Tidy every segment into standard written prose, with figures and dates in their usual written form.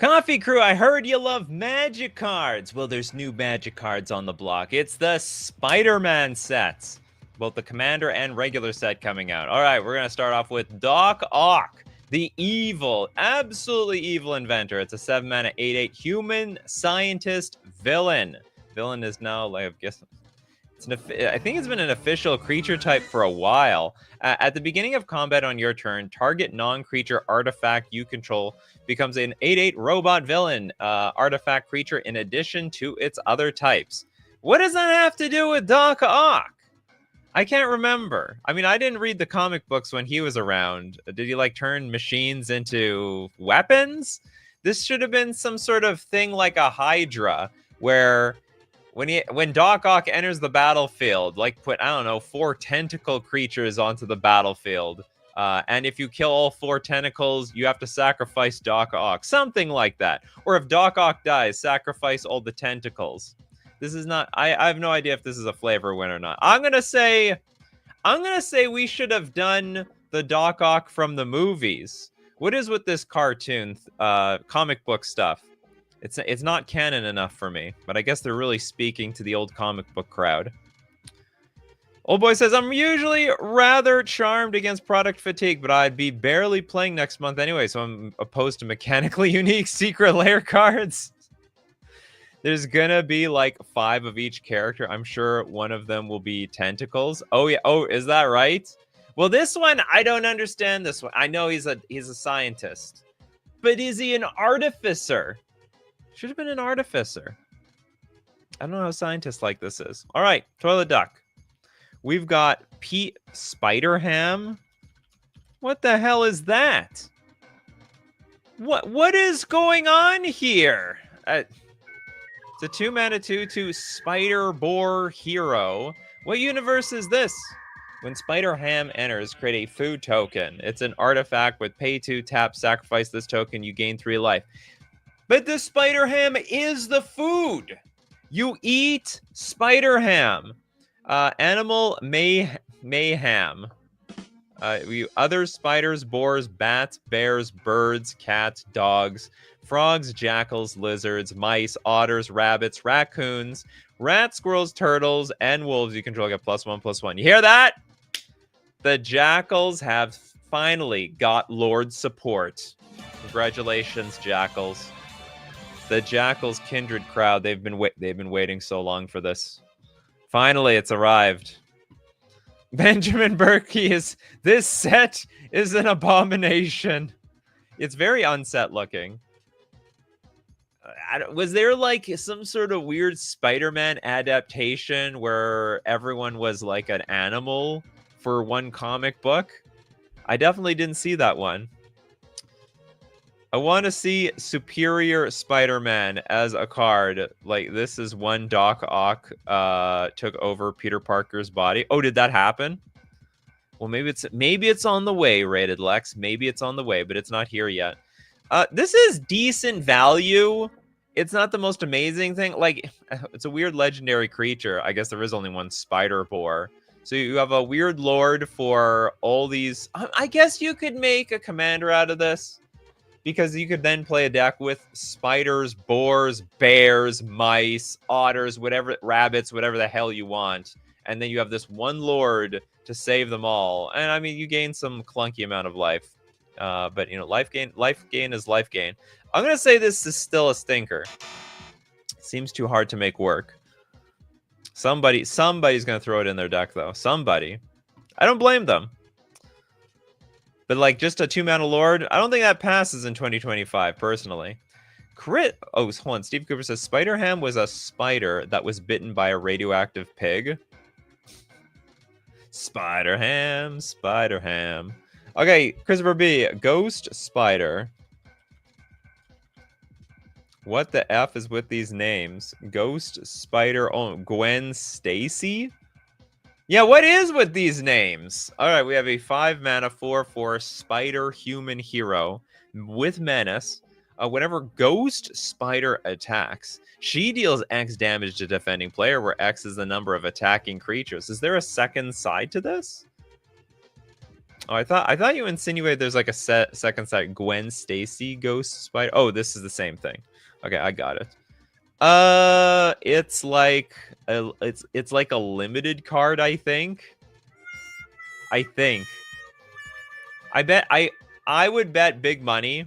Coffee Crew, I heard you love magic cards. Well, there's new magic cards on the block. It's the Spider-Man sets. Both the Commander and regular set coming out. All right, we're going to start off with Doc Ock, the evil, absolutely evil inventor. It's a 7-mana, 8/8 human scientist villain. Villain is now, like, I guess, I think it's been an official creature type for a while. At the beginning of combat on your turn, target non-creature artifact you control becomes an 8/8 robot villain artifact creature in addition to its other types. What does that have to do with Doc Ock? I can't remember. I mean, I didn't read the comic books when he was around. Did he like turn machines into weapons? This should have been some sort of thing like a Hydra, where when Doc Ock enters the battlefield, like put, I don't know, 4 tentacle creatures onto the battlefield. And if you kill all 4 tentacles, you have to sacrifice Doc Ock. Something like that. Or if Doc Ock dies, sacrifice all the tentacles. This is not, I have no idea if this is a flavor win or not. I'm gonna say we should have done the Doc Ock from the movies. What is with this cartoon, comic book stuff? It's not canon enough for me, but I guess they're really speaking to the old comic book crowd. Old Boy says, I'm usually rather charmed against product fatigue, but I'd be barely playing next month anyway, so I'm opposed to mechanically unique secret lair cards. There's gonna be like 5 of each character. I'm sure one of them will be tentacles. Oh yeah. Oh, is that right? Well, this one, I don't understand this one. I know he's a scientist, but is he an artificer? Should have been an artificer. I don't know how scientists like this is. All right, Toilet Duck. We've got Pete Spider-Ham. What the hell is that? What is going on here? It's a 2-mana 2/2 Spider Boar hero. What universe is this? When Spider-Ham enters, create a food token. It's an artifact with pay 2, tap, sacrifice this token, you gain 3 life. But the Spider-Ham is the food. You eat Spider-Ham. Animal mayhem. Other spiders, boars, bats, bears, birds, cats, dogs, frogs, jackals, lizards, mice, otters, rabbits, raccoons, rats, squirrels, turtles, and wolves you control get +1/+1. You hear that? The jackals have finally got Lord support. Congratulations, jackals. The Jackals kindred crowd, they've been waiting so long for this. Finally, it's arrived. Benjamin Berkey this set is an abomination. It's very unset looking. Was there like some sort of weird Spider-Man adaptation where everyone was like an animal for one comic book? I definitely didn't see that one. I want to see Superior Spider-Man as a card. Like, this is when Doc Ock took over Peter Parker's body. Oh, did that happen? Well, maybe it's on the way, Rated Lex. Maybe it's on the way, but it's not here yet. This is decent value. It's not the most amazing thing. Like, it's a weird legendary creature. I guess there is only one Spider Boar. So you have a weird lord for all these. I guess you could make a commander out of this, because you could then play a deck with spiders, boars, bears, mice, otters, whatever, rabbits, whatever the hell you want. And then you have this one lord to save them all. And I mean, you gain some clunky amount of life. But, you know, life gain is life gain. I'm going to say this is still a stinker. Seems too hard to make work. Somebody's going to throw it in their deck, though. Somebody. I don't blame them. But like just a 2-mana lord, I don't think that passes in 2025, personally. Oh, hold on. Steve Cooper says, Spider-Ham was a spider that was bitten by a radioactive pig. Spider-Ham, Spider-Ham. Okay, Christopher B. Ghost Spider. What the F is with these names? Ghost Spider. Oh, Gwen Stacy? Yeah, what is with these names? All right, we have a 5-mana 4/4 spider human hero with menace. Whenever Ghost Spider attacks, she deals X damage to defending player, where X is the number of attacking creatures. Is there a second side to this? Oh, I thought you insinuated there's like a second set Gwen Stacy Ghost Spider. Oh, this is the same thing. Okay, I got it. It's like it's like a limited card, I think. I think. I would bet big money.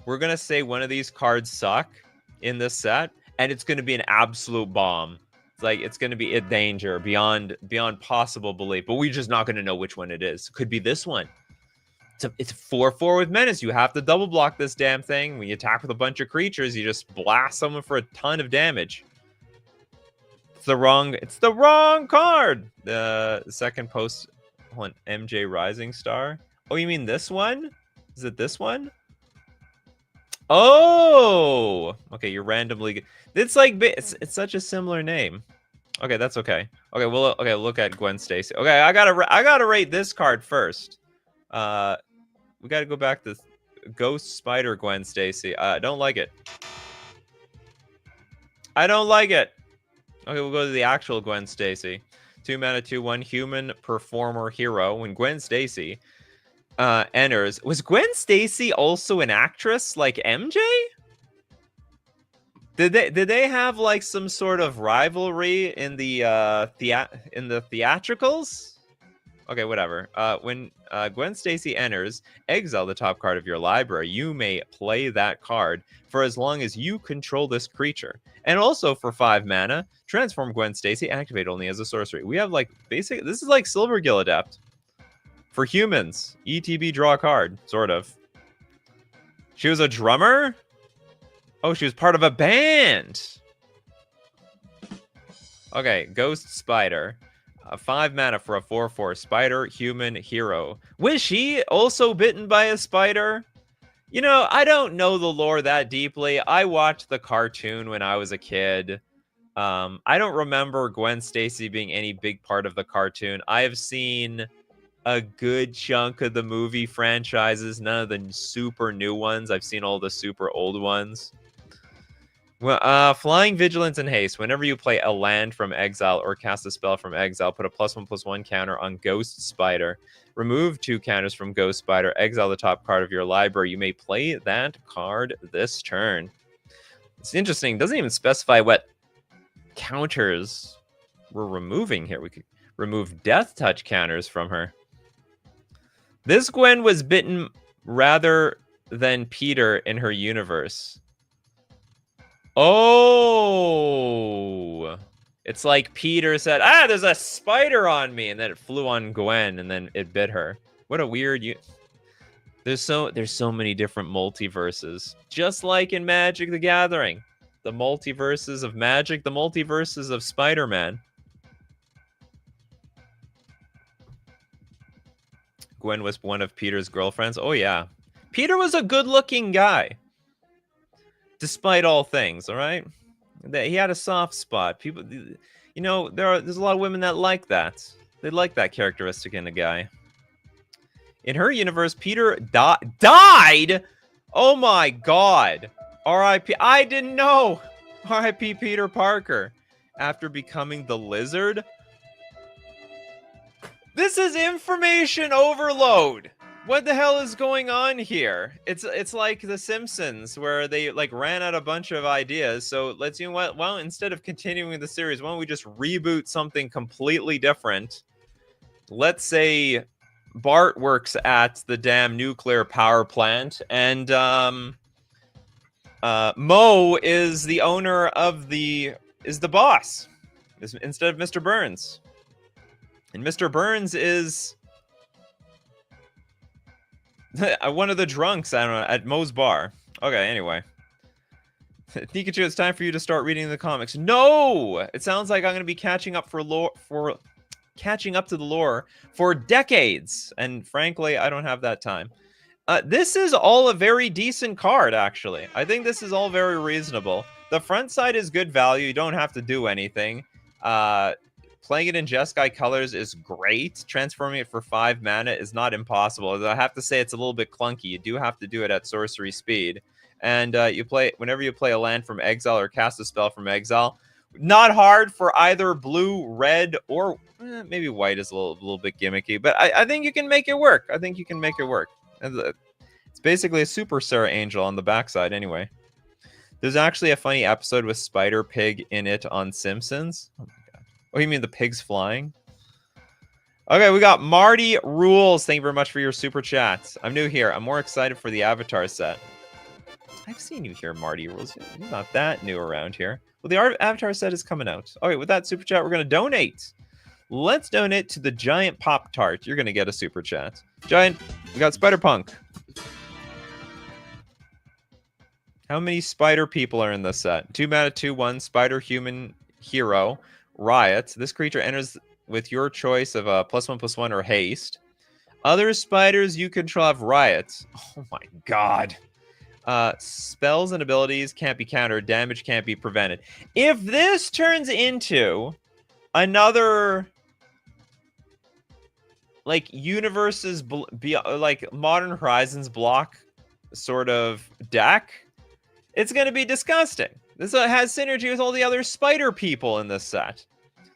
We're gonna say one of these cards suck in this set, and it's gonna be an absolute bomb. It's like it's gonna be a danger beyond possible belief, but we're just not gonna know which one it is. Could be this one. It's 4/4 with menace. You have to double block this damn thing. When you attack with a bunch of creatures, you just blast someone for a ton of damage. It's the wrong card. The second post one, MJ Rising Star. Oh, you mean this one? Is it this one? Oh, okay. You're randomly. It's like it's such a similar name. Okay, that's okay. Okay, well, okay. Look at Gwen Stacy. Okay, I gotta rate this card first. We gotta go back to Ghost Spider Gwen Stacy. I don't like it. I don't like it. Okay, we'll go to the actual Gwen Stacy. 2 mana, 2/1 human performer hero. When Gwen Stacy enters, was Gwen Stacy also an actress like MJ? Did they have like some sort of rivalry in the theatricals? Okay, whatever. When Gwen Stacy enters, exile the top card of your library. You may play that card for as long as you control this creature. And also for 5 mana, transform Gwen Stacy, activate only as a sorcery. We have like this is like Silvergill Adept. For humans, ETB draw a card, sort of. She was a drummer? Oh, she was part of a band. Okay, Ghost Spider. 5 mana for a 4/4 spider human hero. Was she also bitten by a spider? You know, I don't know the lore that deeply. I watched the cartoon when I was a kid. I don't remember Gwen Stacy being any big part of the cartoon. I have seen a good chunk of the movie franchises, none of the super new ones. I've seen all the super old ones. Well, Flying Vigilance and Haste. Whenever you play a land from exile or cast a spell from exile, put a +1/+1 counter on Ghost Spider. Remove 2 counters from Ghost Spider. Exile the top card of your library. You may play that card this turn. It's interesting. It doesn't even specify what counters we're removing here. We could remove Death Touch counters from her. This Gwen was bitten rather than Peter in her universe. Oh, it's like Peter said, there's a spider on me, and then it flew on Gwen, and then it bit her. What a weird there's so many different multiverses, just like in Magic the Gathering. The multiverses of Magic, the multiverses of Spider-Man. Gwen was one of Peter's girlfriends. Oh yeah, Peter was a good-looking guy. Despite all things, all right? He had a soft spot. People, you know, there's a lot of women that like that. They like that characteristic in a guy. In her universe, Peter died? Oh my god. R.I.P. I didn't know. R.I.P. Peter Parker. After becoming the Lizard. This is information overload. What the hell is going on here? It's like The Simpsons, where they like ran out a bunch of ideas. So let's, you know what? Well, instead of continuing the series, why don't we just reboot something completely different? Let's say Bart works at the damn nuclear power plant, and Mo is the owner of the boss instead of Mr. Burns, and Mr. Burns is one of the drunks, I don't know, at Mo's bar. Okay, anyway. Nikachu, it's time for you to start reading the comics. No! It sounds like I'm going to be catching up catching up to the lore for decades. And frankly, I don't have that time. This is all a very decent card, actually. I think this is all very reasonable. The front side is good value. You don't have to do anything. Playing it in Jeskai colors is great. Transforming it for 5 mana is not impossible. I have to say it's a little bit clunky. You do have to do it at sorcery speed. And whenever you play a land from exile or cast a spell from exile, Not hard for either blue, red, or maybe white is a little bit gimmicky, but I think you can make it work. I think you can make it work. It's basically a Super Sarah Angel on the backside anyway. There's actually a funny episode with Spider Pig in it on Simpsons. Oh my god. Oh, you mean the pigs flying? Okay, we got Marty Rules. Thank you very much for your super chats. I'm new here. I'm more excited for the Avatar set. I've seen you here, Marty Rules. You're not that new around here. Well, the Avatar set is coming out. Okay, with that super chat, we're going to donate. Let's donate to the Giant Pop Tart. You're going to get a super chat. Giant, we got Spider Punk. How many spider people are in this set? 2 mana, 2/1, Spider Human Hero, Riot. This creature enters with your choice of a +1/+1 or haste. Other spiders you control have Riot. Oh my god. Spells and abilities can't be countered. Damage can't be prevented. If this turns into another like universes like Modern Horizons block sort of deck, it's going to be disgusting. This has synergy with all the other spider people in this set.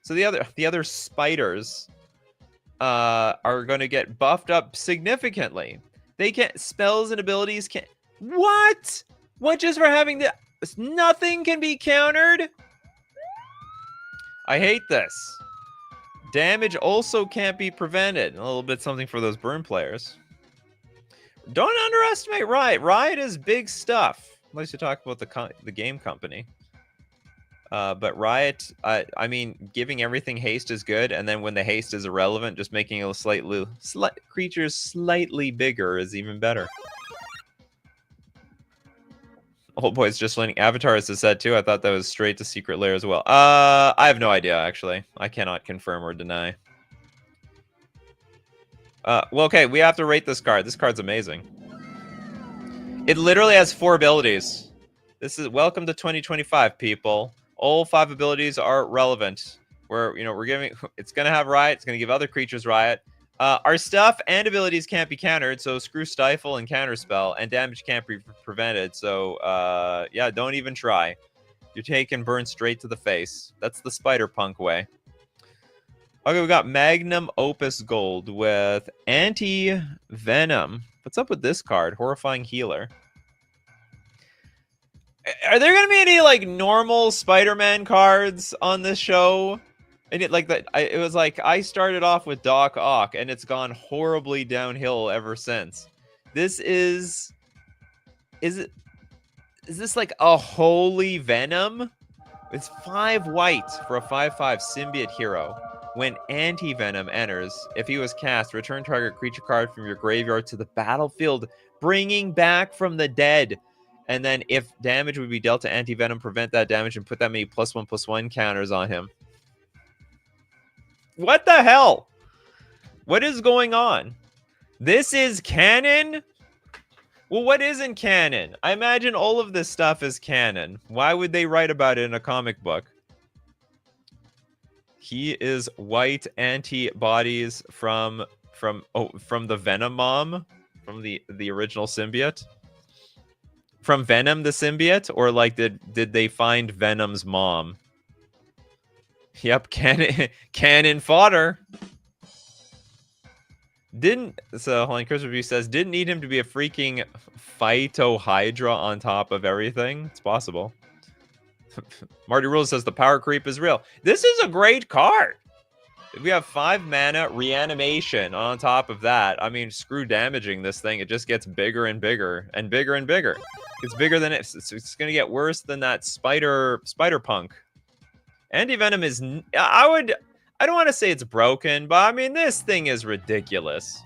So the other spiders are going to get buffed up significantly. They can't spells and abilities can't. What? What just for having the nothing can be countered? I hate this. Damage also can't be prevented. A little bit something for those burn players. Don't underestimate Riot. Riot is big stuff. At least to talk about the game company. But Riot, I mean, giving everything haste is good, and then when the haste is irrelevant, just making a creatures slightly bigger is even better. Old boy's just learning Avatar as a set too. I thought that was straight to Secret Lair as well. I have no idea actually. I cannot confirm or deny. Well, okay, we have to rate this card. This card's amazing. It literally has 4 abilities. This is welcome to 2025, people. All 5 abilities are relevant. We're giving. It's gonna have Riot. It's gonna give other creatures Riot. Our stuff and abilities can't be countered, so screw Stifle and Counterspell, and damage can't be prevented, so, yeah, don't even try. You're taking burn straight to the face. That's the Spider-Punk way. Okay, we got Magnum Opus Gold with Anti-Venom. What's up with this card? Horrifying Healer. Are there gonna be any, like, normal Spider-Man cards on this show? And it was like I started off with Doc Ock, and it's gone horribly downhill ever since. Is this like a holy Venom? It's 5 white for a 5/5 symbiote hero. When Anti-Venom enters, if he was cast, return target creature card from your graveyard to the battlefield, bringing back from the dead. And then if damage would be dealt to Anti-Venom, prevent that damage and put that many +1/+1 counters on him. What the hell? What is going on? This is canon? Well, what isn't canon? I imagine all of this stuff is canon. Why would they write about it in a comic book? He is white antibodies from the Venom mom, from the original symbiote. From Venom the symbiote, or like did they find Venom's mom? Yep, cannon fodder. Chris Review says, didn't need him to be a freaking Phyto-Hydra on top of everything. It's possible. Marty Rules says the power creep is real. This is a great card. If we have 5 mana reanimation on top of that, I mean, screw damaging this thing. It just gets bigger and bigger and bigger and bigger. It's bigger than it's going to get worse than that Spider-Punk. Anti-Venom is, I don't want to say it's broken, but I mean, this thing is ridiculous.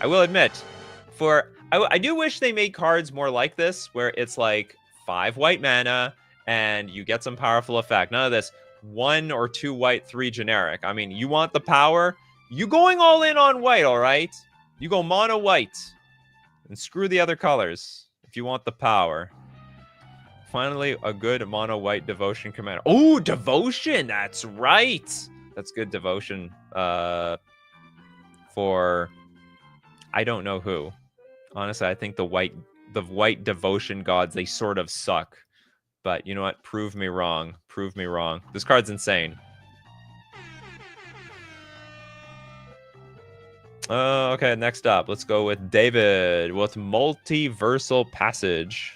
I will admit, I do wish they made cards more like this, where it's like 5 white mana, and you get some powerful effect. None of this 1 or 2 white, 3 generic. I mean, you want the power, you going all in on white, all right? You go mono white, and screw the other colors if you want the power. Finally, a good mono white devotion commander. Oh, devotion! That's right. That's good devotion. For I don't know who. Honestly, I think the white devotion gods, they sort of suck. But you know what? Prove me wrong. Prove me wrong. This card's insane. Okay, next up, let's go with David with Multiversal Passage.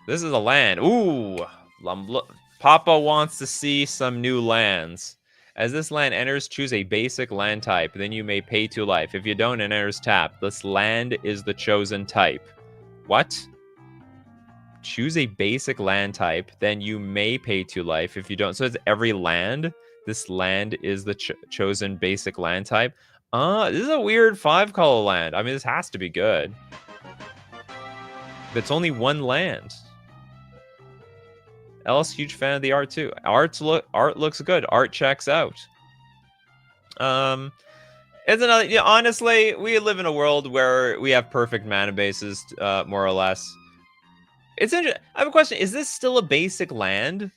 This is a land. Ooh, Papa wants to see some new lands. As this land enters, choose a basic land type. Then you may pay 2 life. If you don't, it enters tapped. This land is the chosen type. What? Choose a basic land type. Then you may pay 2 life. If you don't, so it's every land. This land is the chosen basic land type. This is a weird 5-color land. I mean, this has to be good. But it's only 1 land. Else, huge fan of the art too. Art looks good. Art checks out. It's another. Yeah, honestly, we live in a world where we have perfect mana bases, more or less. It's interesting. I have a question. Is this still a basic land,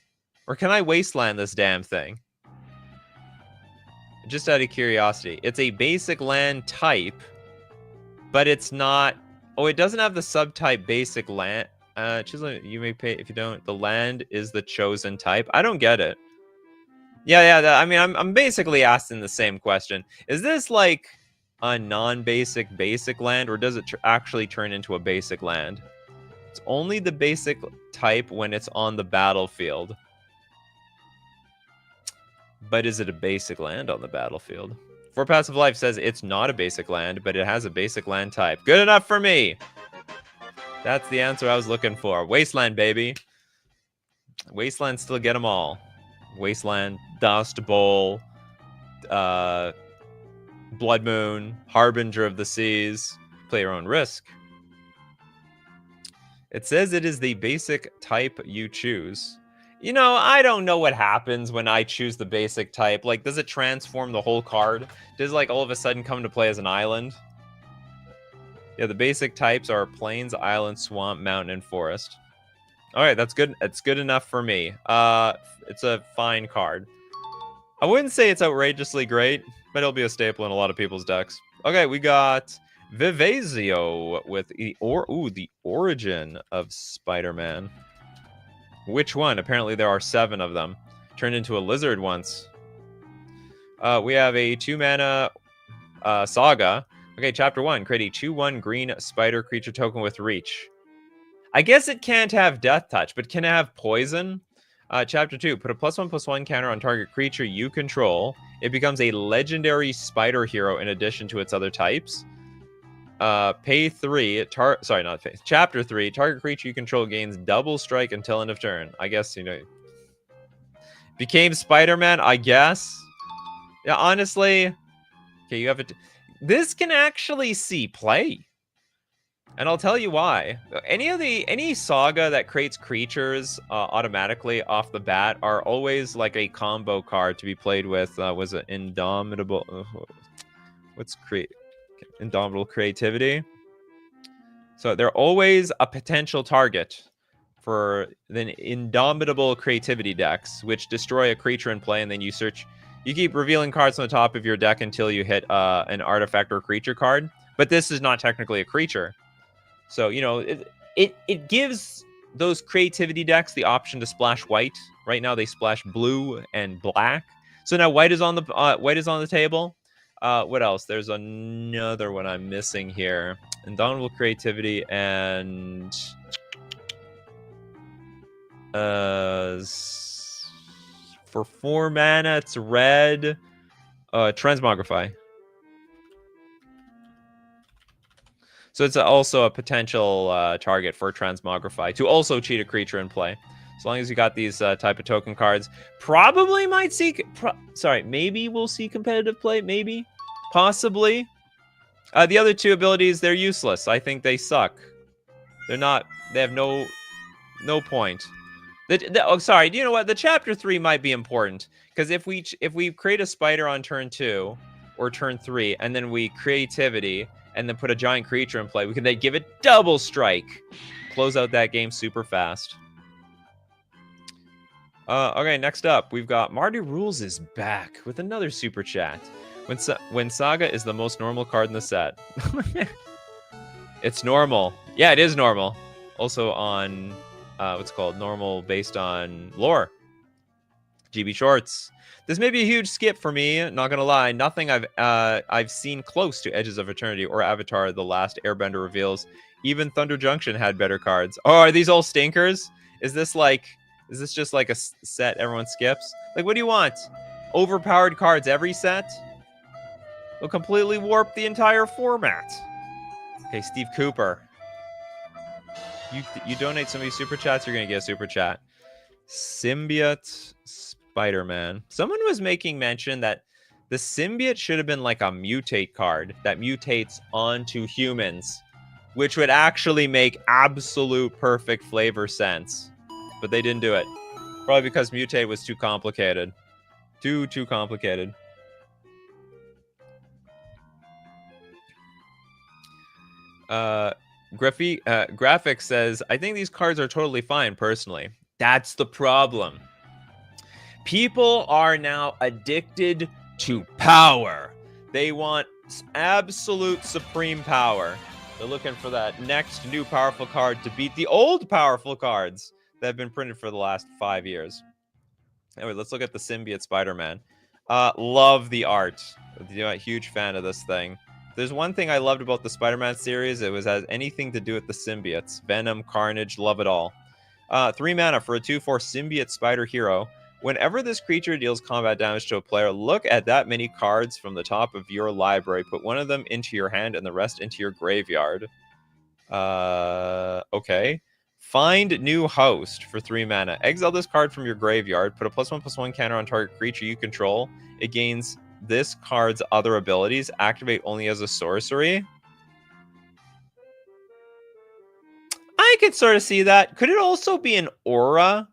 or can I wasteland this damn thing? Just out of curiosity, it's a basic land type, but it's not. Oh, it doesn't have the subtype basic land. You may pay if you don't. The land is the chosen type. I don't get it. Yeah. I mean, I'm basically asking the same question. Is this like a non-basic basic land, or does it actually turn into a basic land? It's only the basic type when it's on the battlefield. But is it a basic land on the battlefield? For Passive Life says it's not a basic land, but it has a basic land type. Good enough for me. That's the answer I was looking for. Wasteland, baby. Wasteland, still get them all. Wasteland, Dust Bowl, Blood Moon, Harbinger of the Seas. Play your own risk. It says it is the basic type you choose. You know, I don't know what happens when I choose the basic type. Like, does it transform the whole card? Does, like, all of a sudden come to play as an island? Yeah, the basic types are Plains, Island, Swamp, Mountain, and Forest. All right, that's good. It's good enough for me. It's a fine card. I wouldn't say it's outrageously great, but it'll be a staple in a lot of people's decks. Okay, we got Vivazio with the origin of Spider-Man. Which one? Apparently there are 7 of them. Turned into a lizard once. We have a 2-mana saga. Okay, chapter 1. Create a 2/1 green spider creature token with reach. I guess it can't have death touch, but can it have poison? Chapter 2. Put a +1/+1 counter on target creature you control. It becomes a legendary spider hero in addition to its other types. Pay 3. Sorry, not pay. Chapter 3. Target creature you control gains double strike until end of turn. I guess, you know. Became Spider-Man, I guess. Yeah, honestly. Okay, you have it. This can actually see play. And I'll tell you why. Any saga that creates creatures automatically off the bat are always like a combo card to be played with. Was it Indomitable? Indomitable Creativity. So they're always a potential target for the Indomitable Creativity decks, which destroy a creature in play, and then you keep revealing cards on the top of your deck until you hit an artifact or creature card. But this is not technically a creature. So, you know, it gives those creativity decks the option to splash white. Right now they splash blue and black. So now white is on the table. What else? There's another one I'm missing here. Indomitable Creativity and for 4 mana, it's red. Transmogrify. So it's also a potential target for Transmogrify to also cheat a creature in play. As long as you got these type of token cards, probably might see. Maybe we'll see competitive play. Maybe, possibly. The other 2 abilities, they're useless. I think they suck. They're not. They have no point. Sorry. Do you know what? The chapter 3 might be important because if we create a spider on turn 2 or turn 3, and then we creativity and then put a giant creature in play, we can then give it double strike. Close out that game super fast. Okay, next up, we've got Marty Rules is back with another super chat. When Saga is the most normal card in the set. It's normal. Yeah, it is normal. Also on, what's it called? Normal based on lore. GB Shorts. This may be a huge skip for me, not gonna lie. Nothing I've seen close to Edges of Eternity or Avatar: The Last Airbender reveals. Even Thunder Junction had better cards. Oh, are these all stinkers? Is this just like a set everyone skips? Like, what do you want? Overpowered cards every set? Will completely warp the entire format. Okay, Steve Cooper. You donate so many super chats, you're gonna get a super chat. Symbiote Spider-Man. Someone was making mention that the symbiote should have been like a mutate card that mutates onto humans, which would actually make absolute perfect flavor sense. But they didn't do it. Probably because mutate was too complicated. Too complicated. Graphic says, I think these cards are totally fine personally. That's the problem. People are now addicted to power. They want absolute supreme power. They're looking for that next new powerful card to beat the old powerful cards that have been printed for the last 5 years. Anyway, let's look at the Symbiote Spider-Man. Love the art. Huge fan of this thing. There's one thing I loved about the Spider-Man series. It has anything to do with the symbiotes. Venom, Carnage, love it all. 3 mana for a 2/4 Symbiote Spider Hero. Whenever this creature deals combat damage to a player, look at that many cards from the top of your library. Put one of them into your hand and the rest into your graveyard. Okay. Find new host for 3 mana. Exile this card from your graveyard. Put a +1/+1 counter on target creature you control. It gains this card's other abilities. Activate only as a sorcery. I could sort of see that. Could it also be an aura?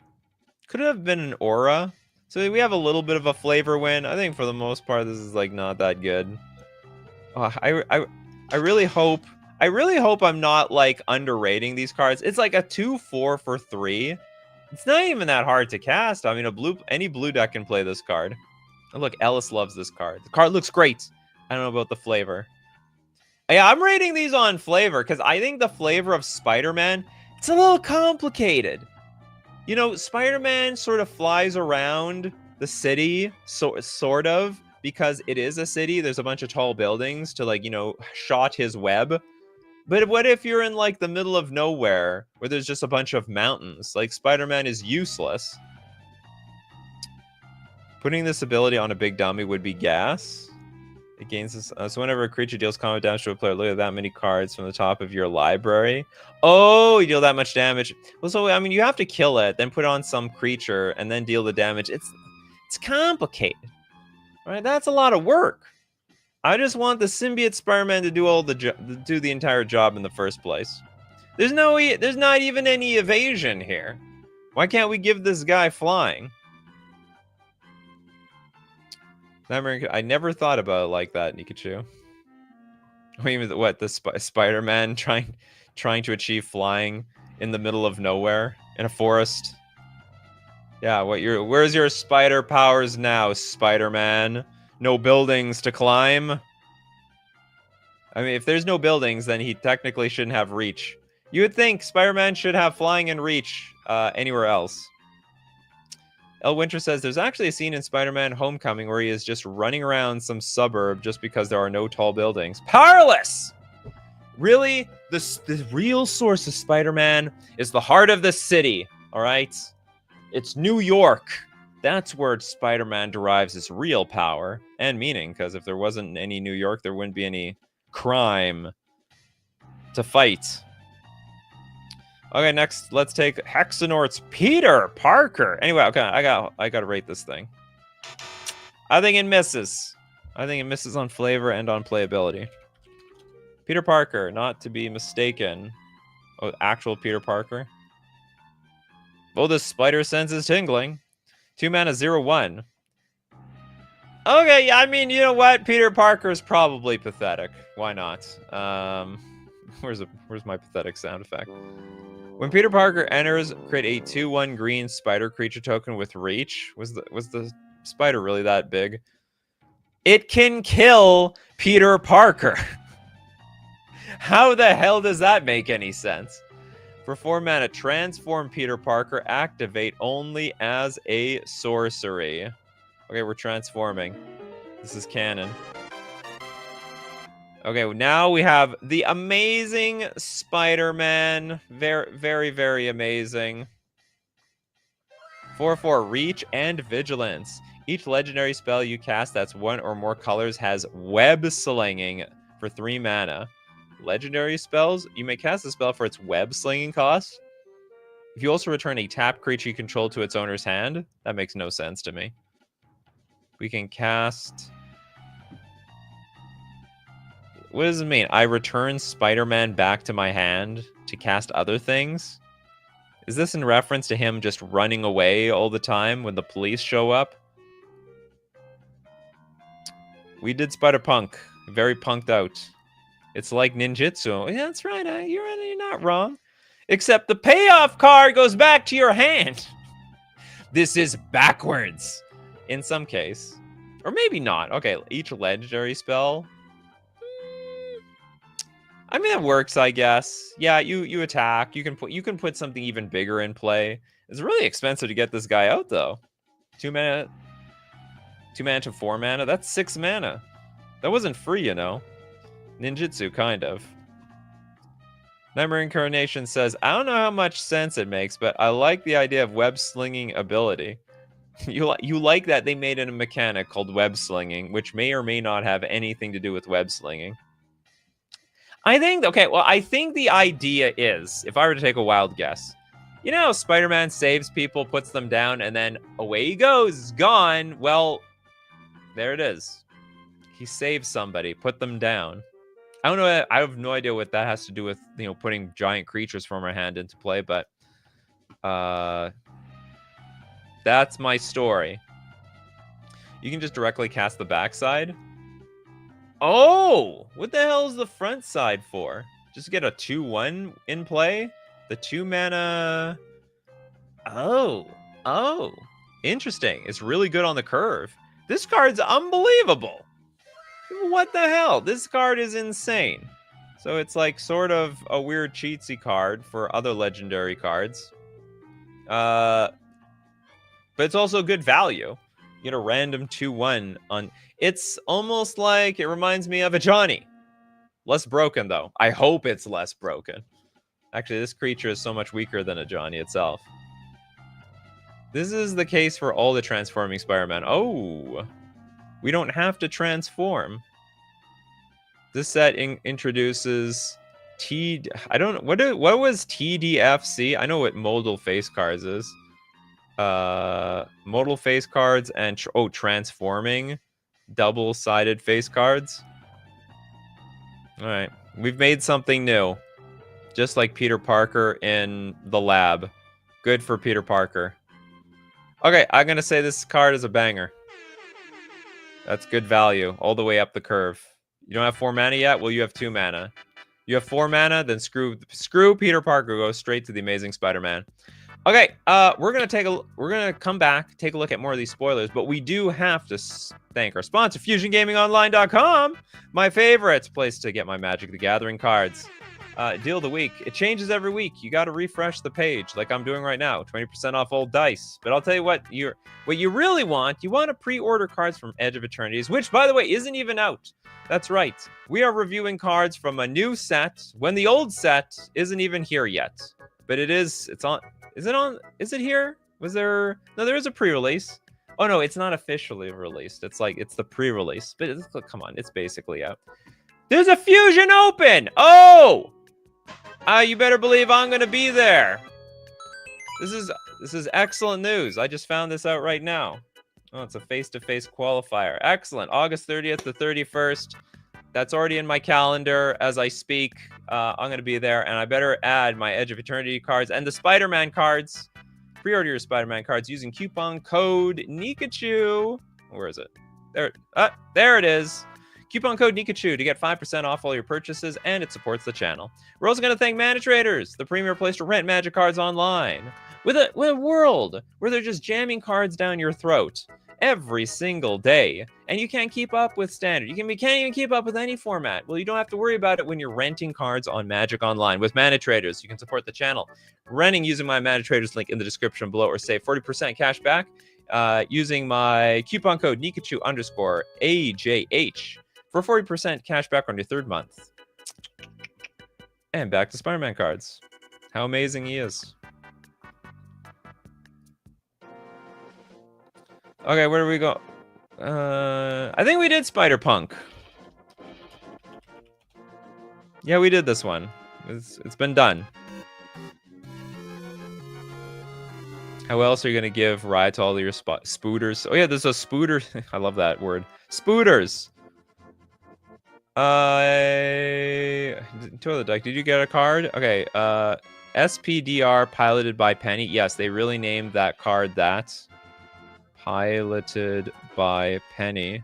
Could it have been an aura? So we have a little bit of a flavor win. I think for the most part, this is like not that good. I really hope I'm not like underrating these cards. It's like a 2/4 for 3. It's not even that hard to cast. I mean, any blue deck can play this card. And look, Ellis loves this card. The card looks great. I don't know about the flavor. Yeah, I'm rating these on flavor because I think the flavor of Spider-Man, it's a little complicated. You know, Spider-Man sort of flies around the city, sort of, because it is a city. There's a bunch of tall buildings to, like, shot his web. But what if you're in, like, the middle of nowhere where there's just a bunch of mountains? Like, Spider-Man is useless. Putting this ability on a big dummy would be gas. It gains this. So whenever a creature deals combat damage to a player, look at that many cards from the top of your library. Oh, you deal that much damage. Well, so I mean, you have to kill it, then put on some creature, and then deal the damage. It's complicated, right? That's a lot of work. I just want the Symbiote Spider-Man to do do the entire job in the first place. There's not even any evasion here. Why can't we give this guy flying? I never thought about it like that, Nikachu. Or even what, the Spider-Man trying to achieve flying in the middle of nowhere in a forest. Yeah, where's your spider powers now, Spider-Man? No buildings to climb. I mean, if there's no buildings, then he technically shouldn't have reach. You would think Spider-Man should have flying and reach anywhere else. El Winter says, there's actually a scene in Spider-Man Homecoming where he is just running around some suburb just because there are no tall buildings. Powerless! Really? The real source of Spider-Man is the heart of the city, all right? It's New York. That's where Spider-Man derives his real power and meaning, because if there wasn't any New York, there wouldn't be any crime to fight. Okay, next, let's take Hexenort's Peter Parker. Anyway, okay, I got to rate this thing. I think it misses. I think it misses on flavor and on playability. Peter Parker, not to be mistaken. Oh, actual Peter Parker. Oh, the spider sense is tingling. 2 mana, 0/1. Okay, yeah, I mean, you know what? Peter Parker is probably pathetic. Why not? Where's my pathetic sound effect? When Peter Parker enters, create a 2/1 green spider creature token with reach. Was the spider really that big? It can kill Peter Parker. How the hell does that make any sense? For 4 mana, transform Peter Parker, activate only as a sorcery. Okay, we're transforming. This is canon. Okay, now we have the amazing Spider-Man. Very, very, very amazing. 4/4 Reach and Vigilance. Each legendary spell you cast that's one or more colors has web slinging for 3 mana. Legendary spells, you may cast a spell for its web slinging cost. If you also return a tapped creature you control to its owner's hand, that makes no sense to me. We can cast... What does it mean? I return Spider-Man back to my hand to cast other things? Is this in reference to him just running away all the time when the police show up? We did Spider-Punk. Very punked out. It's like ninjutsu. Yeah, that's right. You're not wrong. Except the payoff card goes back to your hand. This is backwards. In some case. Or maybe not. Okay, each legendary spell. I mean, that works, I guess. Yeah, you attack. You can put something even bigger in play. It's really expensive to get this guy out, though. 2 mana to 4 mana. That's 6 mana. That wasn't free, you know. Ninjutsu, kind of. Nightmare Incarnation says, I don't know how much sense it makes, but I like the idea of web slinging ability. You like that they made it a mechanic called web slinging, which may or may not have anything to do with web slinging. I think the idea is, if I were to take a wild guess, you know, Spider-Man saves people, puts them down, and then away he goes, gone. Well, there it is. He saves somebody, put them down. I don't know. I have no idea what that has to do with, you know, putting giant creatures from our hand into play, but that's my story. You can just directly cast the backside. Oh, what the hell is the front side for? Just get a 2/1 in play? The 2 mana... Oh, interesting. It's really good on the curve. This card's unbelievable. What the hell? This card is insane. So it's like sort of a weird cheatsy card for other legendary cards. But it's also good value. You get a random 2/1 on... It's almost like it reminds me of a Johnny. Less broken, though. I hope it's less broken. Actually, this creature is so much weaker than a Johnny itself. This is the case for all the transforming Spider-Man. Oh, we don't have to transform. This set introduces I don't know what was TDFC. I know what modal face cards is. Modal face cards and transforming double-sided face cards. All right, we've made something new, just like Peter Parker in the lab. Good for Peter Parker. Okay, I'm gonna say this card is a banger. That's good value all the way up the curve. You don't have 4 mana yet? Well, you have 2 mana. You have 4 mana, then screw Peter Parker. Go straight to the Amazing Spider-Man. Okay, we're gonna come back, take a look at more of these spoilers, but we do have to thank our sponsor, FusionGamingOnline.com, my favorite place to get my Magic the Gathering cards. Deal of the week. It changes every week. You got to refresh the page, like I'm doing right now. 20% off old dice. But I'll tell you what you really want. You want to pre-order cards from Edge of Eternities, which, by the way, isn't even out. That's right. We are reviewing cards from a new set when the old set isn't even here yet. But it is. It's on. Is it on? Is it here? Was there? No, there is a pre-release. Oh no, it's not officially released. It's the pre-release. But come on, it's basically out. There's a Fusion Open. Oh. You better believe I'm gonna be there. This is excellent news. I just found this out right now. Oh, it's a face-to-face qualifier. Excellent. August 30th to 31st. That's already in my calendar as I speak. I'm gonna be there, and I better add my Edge of Eternity cards and the Spider-Man cards. Pre-order your Spider-Man cards using coupon code Nikachu. Where is it? There it is. Coupon code Nikachu to get 5% off all your purchases, and it supports the channel. We're also going to thank Mana Traders, the premier place to rent Magic cards online. With a world where they're just jamming cards down your throat every single day, and you can't keep up with standard. You can't even keep up with any format. Well, you don't have to worry about it when you're renting cards on Magic Online. With Mana Traders, you can support the channel renting using my Mana Traders link in the description below, or save 40% cash back using my coupon code Nikachu_AJH for 40% cash back on your third month. And back to Spider-Man cards. How amazing he is. Okay, where do we go? I think we did Spider-Punk. Yeah, we did this one. It's been done. How else are you going to give ride to all of your spooters? Oh, yeah, there's a spooter. I love that word. Spooters. To the deck. Did you get a card? Okay. SPDR piloted by Penny. Yes, they really named that card that. Piloted by Penny.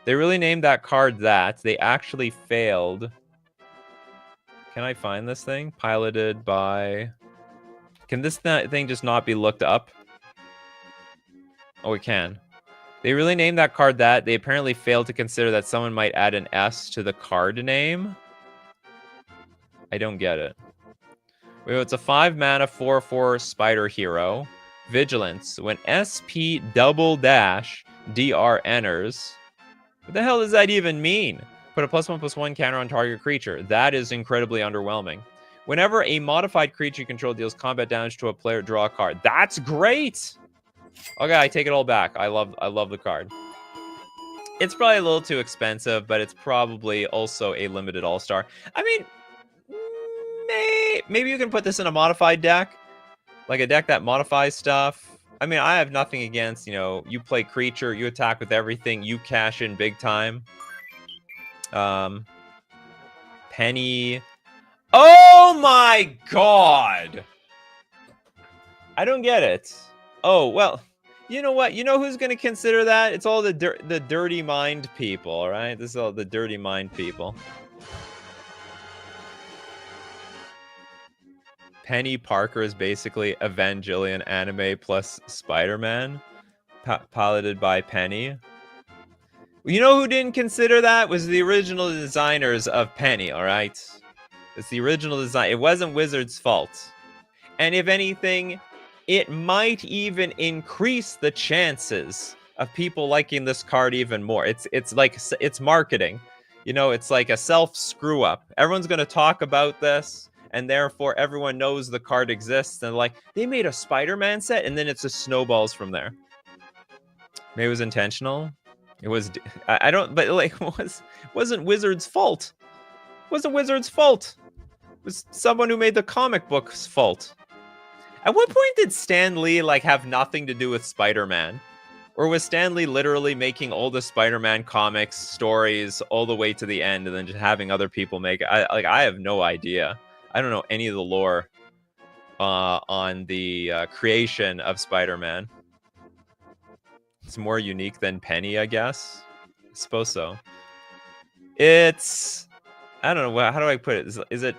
They really named that card that. They actually failed. Can I find this thing? Piloted by... Can this thing just not be looked up? Oh, it can. They really named that card that. They apparently failed to consider that someone might add an S to the card name. I don't get it. Wait, it's a 5-mana 4/4 spider hero. Vigilance. When SP _DR enters. What the hell does that even mean? Put a +1/+1 counter on target creature. That is incredibly underwhelming. Whenever a modified creature you control deals combat damage to a player, draw a card. That's great! Okay, I take it all back. I love the card. It's probably a little too expensive, but it's probably also a limited all-star. I mean, maybe you can put this in a modified deck. Like a deck that modifies stuff. I mean, I have nothing against, you know, you play creature, you attack with everything, you cash in big time. Penny... Oh my god! I don't get it. Oh, well, you know what? You know who's going to consider that? It's all the dirty mind people, all right? This is all the dirty mind people. Penny Parker is basically Evangelion anime plus Spider-Man, piloted by Penny. You know who didn't consider that? Was the original designers of Penny, all right? It's the original design. It wasn't Wizards' fault. And if anything, it might even increase the chances of people liking this card even more. It's like, it's marketing. You know, it's like a self-screw-up. Everyone's going to talk about this, and therefore everyone knows the card exists. And like, they made a Spider-Man set, and then it just snowballs from there. Maybe it was intentional. It was... I don't... But like, wasn't Wizards' fault. It wasn't Wizards' fault. It was someone who made the comic book's fault. At what point did Stan Lee, like, have nothing to do with Spider-Man? Or was Stan Lee literally making all the Spider-Man comics, stories, all the way to the end, and then just having other people make it? I have no idea. I don't know any of the lore on the creation of Spider-Man. It's more unique than Penny, I guess. I suppose so. It's... I don't know. How do I put it? Is it...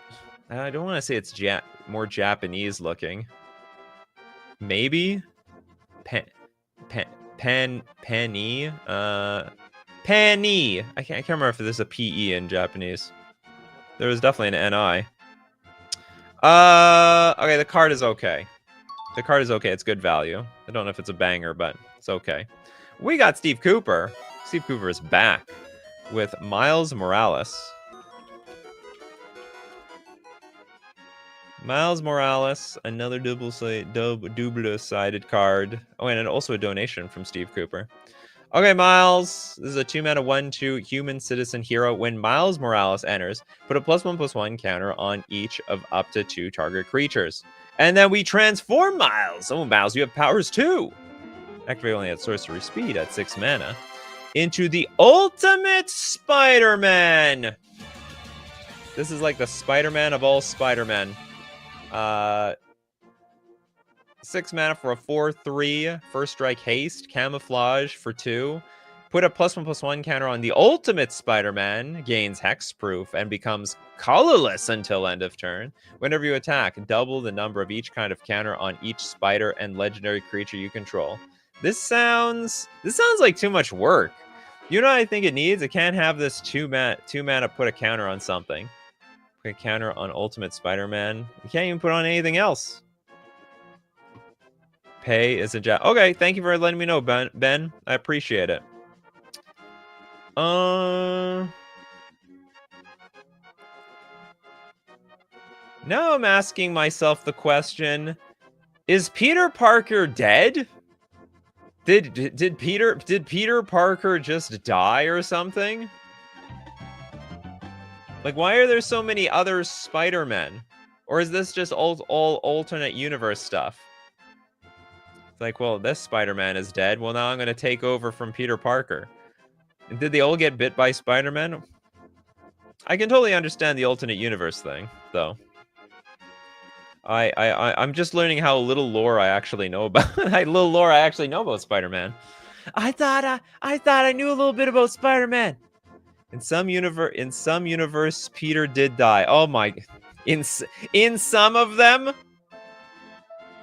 I don't want to say it's more Japanese looking. Maybe? Penny? Penny? I can't remember if there's a PE in Japanese. There was definitely an NI. Okay, the card is okay. The card is okay. It's good value. I don't know if it's a banger, but it's okay. We got Steve Cooper. Steve Cooper is back with Miles Morales. Miles Morales, another double-sided card. Oh, and also a donation from Steve Cooper. Okay, Miles. This is a 2-mana 1/2 human citizen hero. When Miles Morales enters, put a +1/+1 counter on each of up to 2 target creatures. And then we transform Miles. Oh, Miles, you have powers too. Activate only at sorcery speed at 6 mana. Into the ultimate Spider-Man. This is like the Spider-Man of all Spider-Men. 6 mana for a 4/3 first strike haste, camouflage for 2. Put a +1/+1 counter on the ultimate Spider-Man, gains hexproof, and becomes colorless until end of turn. Whenever you attack, double the number of each kind of counter on each spider and legendary creature you control. This sounds like too much work. You know what I think it needs? It can't have this two mana put a counter on something. Put a counter on Ultimate Spider-Man. You can't even put on anything else. Pay is a job. Okay, thank you for letting me know, Ben. I appreciate it. Now I'm asking myself the question: is Peter Parker dead? Did Peter Parker just die or something? Like, why are there so many other Spider-Men? Or is this just all alternate universe stuff? It's like, well, this Spider-Man is dead. Well, now I'm going to take over from Peter Parker. And did they all get bit by Spider-Man? I can totally understand the alternate universe thing, though. I'm just learning how little lore I actually know about Spider-Man. I thought I knew a little bit about Spider-Man. In some universe, Peter did die. Oh my! In some of them,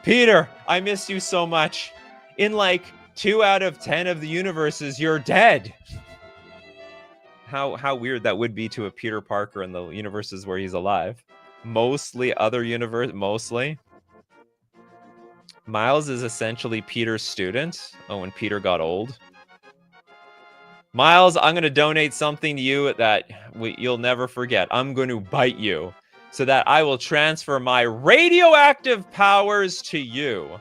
Peter, I miss you so much. In like 2 out of 10 of the universes, you're dead. How weird that would be to a Peter Parker in the universes where he's alive. Mostly other universe. Mostly. Miles is essentially Peter's student. Oh, when Peter got old. Miles, I'm going to donate something to you that you'll never forget. I'm going to bite you so that I will transfer my radioactive powers to you.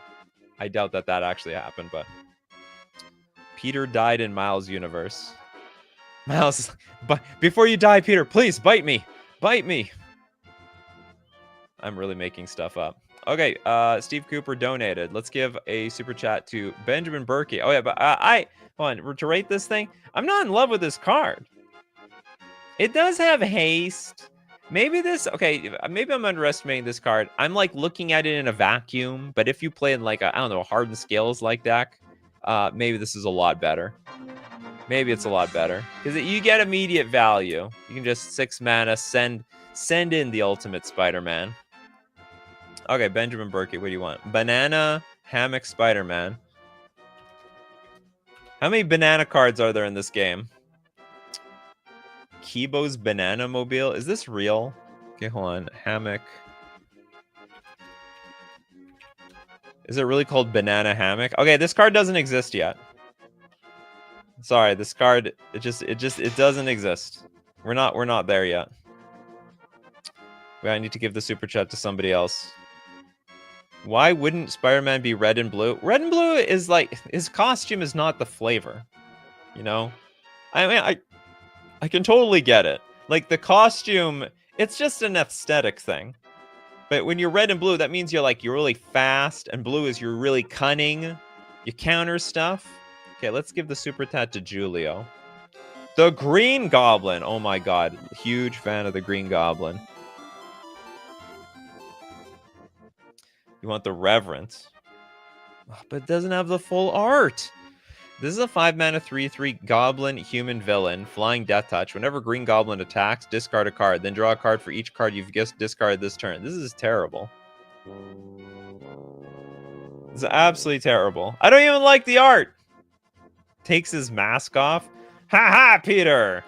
I doubt that actually happened, but Peter died in Miles' universe. Miles, but before you die, Peter, please bite me. Bite me. I'm really making stuff up. Okay, Steve Cooper donated. Let's give a super chat to Benjamin Berkey. Oh, yeah, but hold on, to rate this thing, I'm not in love with this card. It does have haste. Maybe I'm underestimating this card. I'm like looking at it in a vacuum, but if you play in like a, I don't know, Hardened Scales like deck, maybe this is a lot better. Maybe it's a lot better because you get immediate value. You can just 6 mana send in the Ultimate Spider-Man. Okay, Benjamin Berkey, what do you want? Banana Hammock Spider-Man. How many banana cards are there in this game? Kibo's Banana Mobile. Is this real? Okay, hold on. Hammock. Is it really called Banana Hammock? Okay, this card doesn't exist yet. Sorry, this card, it doesn't exist. We're not there yet. I need to give the super chat to somebody else. Why wouldn't Spider-Man be red and blue? Red and blue is like, his costume is not the flavor. You know? I mean, I can totally get it. Like, the costume, it's just an aesthetic thing. But when you're red and blue, that means you're really fast, and blue is you're really cunning. You counter stuff. Okay, let's give the super chat to Julio. The Green Goblin. Oh my god. Huge fan of the Green Goblin. You want the Reverence. Oh, but it doesn't have the full art. This is a 5-mana 3/3 Goblin Human Villain, Flying Death Touch. Whenever Green Goblin attacks, discard a card. Then draw a card for each card you've just discarded this turn. This is terrible. This is absolutely terrible. I don't even like the art. Takes his mask off. Ha ha, Peter!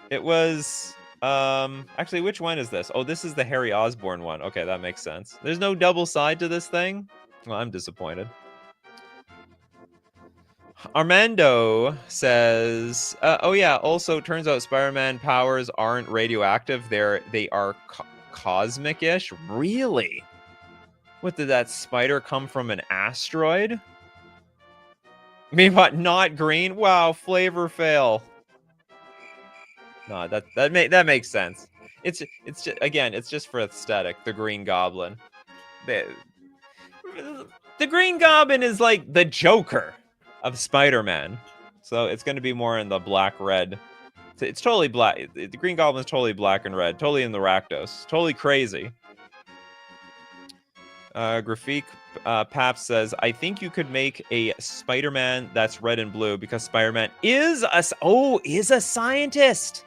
It was... actually, which one is this? Oh, this is the Harry Osborn one. Okay, that makes sense. There's no double side to this thing? Well, I'm disappointed. Armando says, oh yeah, also turns out Spider-Man powers aren't radioactive. They are cosmic-ish. Really? What, did that spider come from an asteroid? Maybe not green? Wow, flavor fail. No, that makes sense. It's just, again, it's just for aesthetic. The Green Goblin. The Green Goblin is like the Joker of Spider-Man, so it's going to be more in the black-red. It's totally black. The Green Goblin is totally black and red, totally in the Rakdos, totally crazy. Graphique Pap says, I think you could make a Spider-Man that's red and blue because Spider-Man is a scientist.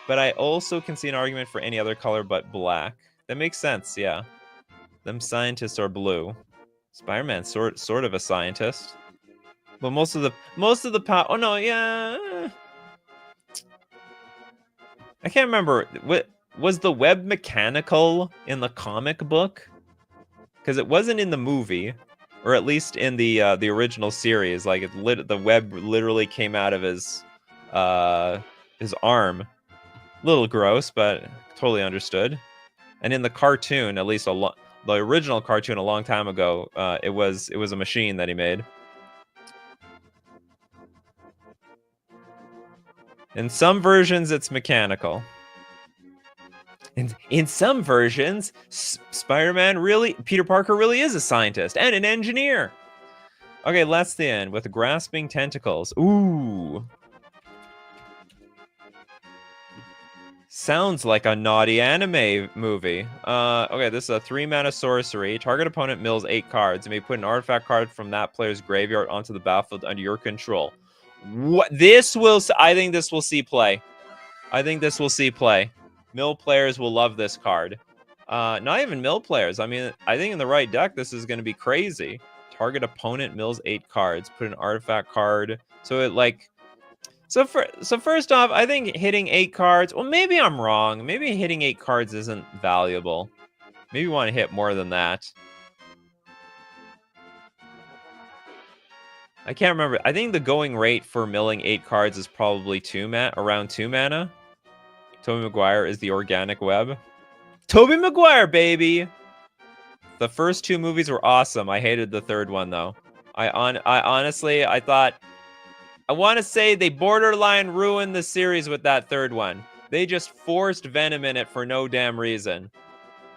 But I also can see an argument for any other color but black. That makes sense, yeah. Them scientists are blue. Spider-Man's sort of a scientist. But most of the power. Oh no, yeah. I can't remember. What was the web mechanical in the comic book? Because it wasn't in the movie, or at least in the original series. Like the web literally came out of his arm. A little gross, but totally understood. And in the cartoon, at least the original cartoon a long time ago, it was a machine that he made. In some versions, it's mechanical. In some versions, Peter Parker really is a scientist and an engineer. Okay, let's the end with grasping tentacles. Ooh. Sounds like a naughty anime movie. Okay, this is a 3-mana sorcery. Target opponent mills 8 cards. You may put an artifact card from that player's graveyard onto the battlefield under your control. What? I think this will see play. I think this will see play. Mill players will love this card. Not even mill players. I mean, I think in the right deck, this is going to be crazy. Target opponent mills 8 cards. Put an artifact card. So it like... So first off, I think hitting 8 cards... Well, maybe I'm wrong. Maybe hitting 8 cards isn't valuable. Maybe you want to hit more than that. I can't remember. I think the going rate for milling 8 cards is probably around 2 mana. Tobey Maguire is the organic web. Tobey Maguire, baby! The first 2 movies were awesome. I hated the third one, though. I honestly, I thought... I want to say they borderline ruined the series with that third one. They just forced Venom in it for no damn reason.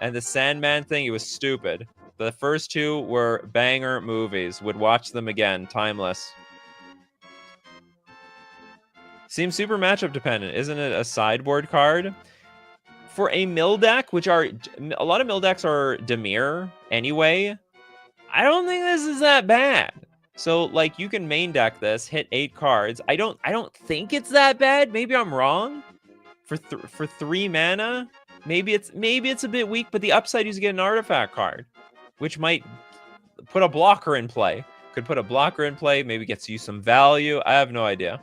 And the Sandman thing, it was stupid. The first 2 were banger movies. Would watch them again. Timeless. Seems super matchup dependent. Isn't it a sideboard card? For a mill deck, which are... A lot of mill decks are Dimir anyway. I don't think this is that bad. So, like, you can main deck this, hit 8 cards. I don't think it's that bad. Maybe I'm wrong. For 3 mana, maybe it's a bit weak, but the upside is you get an artifact card, which might put a blocker in play. Could put a blocker in play, maybe gets you some value. I have no idea.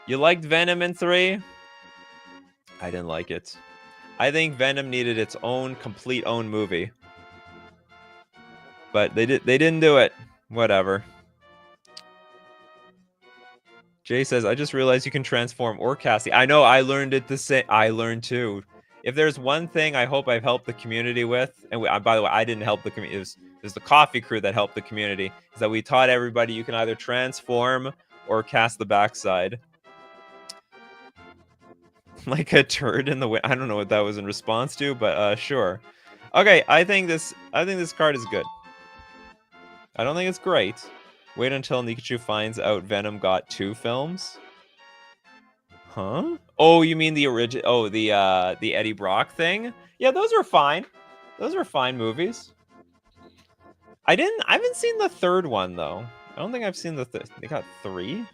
You liked Venom in 3? I didn't like it. I think Venom needed its own complete own movie. But they didn't do it. Whatever. Jay says, I just realized you can transform or cast the... I know, I learned it the same. I learned too. If there's one thing I hope I've helped the community with, and by the way, I didn't help the community. It was the coffee crew that helped the community. Is that we taught everybody you can either transform or cast the backside. Like a turd in the way. I don't know what that was in response to, but sure. Okay, I think this card is good. I don't think it's great. Wait until Nikachu finds out Venom got 2 films. Huh? Oh, you mean the original? Oh, the Eddie Brock thing? Yeah, those are fine. Those are fine movies. I haven't seen the third one though. I don't think I've seen they got 3?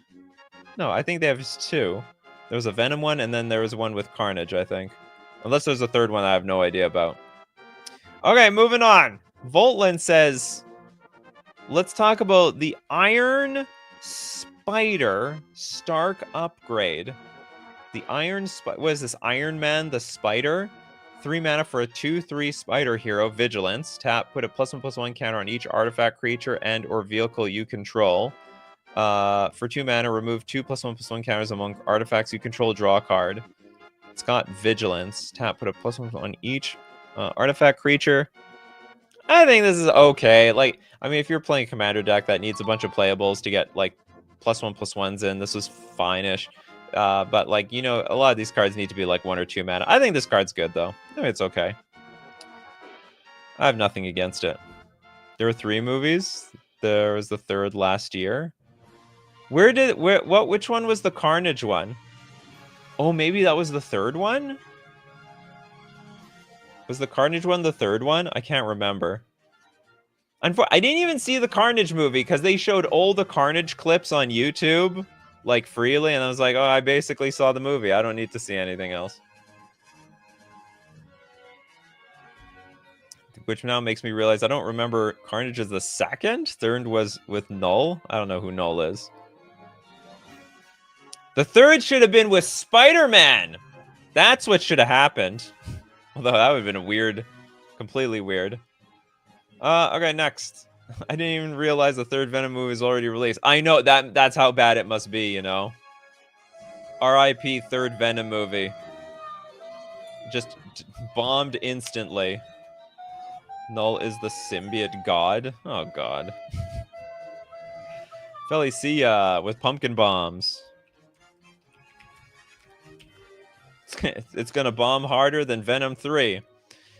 No, I think they have 2. There was a Venom one, and then there was one with Carnage, I think. Unless there's a third one I have no idea about. Okay, moving on. Voltland says, let's talk about the Iron Spider Stark upgrade. The what is this? Iron Man the Spider? 3 mana for a 2/3 spider hero, Vigilance. Tap, put a +1/+1 counter on each artifact, creature, and or vehicle you control. For 2 mana, remove 2 +1/+1 counters among artifacts you control, draw a card. It's got Vigilance. Tap, put a +1 on each artifact, creature. I think this is okay. Like, I mean, if you're playing a commander deck that needs a bunch of playables to get, like, +1/+1s in, this is fine-ish. But, like, you know, a lot of these cards need to be, like, 1 or 2 mana. I think this card's good, though. I mean, it's okay. I have nothing against it. There were 3 movies. There was the 3rd last year. Which one was the Carnage one? Oh, maybe that was the 3rd one? Was the Carnage one the third one? I can't remember. I didn't even see the Carnage movie because they showed all the Carnage clips on YouTube, like, freely, and I was like, oh, I basically saw the movie. I don't need to see anything else. Which now makes me realize I don't remember Carnage as the second. Third was with Null. I don't know who Null is. The third should have been with Spider-Man. That's what should have happened. Although that would have been a weird, completely weird. Okay, next. I didn't even realize the third Venom movie is already released. I know, that's how bad it must be, you know? R.I.P. third Venom movie. Just bombed instantly. Null is the symbiote god. Oh, God. Felicia with pumpkin bombs. It's gonna bomb harder than Venom 3.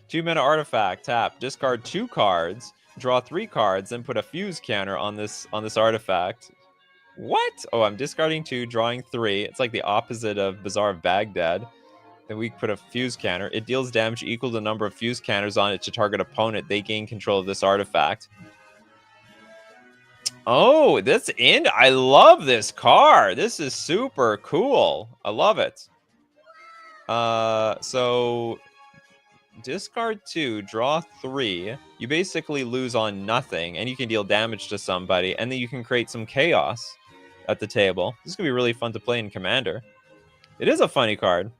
2-mana artifact. Tap. Discard 2 cards. Draw 3 cards. Then put a fuse counter on this artifact. What? Oh, I'm discarding 2, drawing 3. It's like the opposite of Bazaar of Baghdad. Then we put a fuse counter. It deals damage equal to the number of fuse counters on it to target opponent. They gain control of this artifact. Oh, that's in. I love this card. This is super cool. I love it. So discard 2, draw 3. You basically lose on nothing, and you can deal damage to somebody, and then you can create some chaos at the table. This is gonna be really fun to play in Commander. It is a funny card.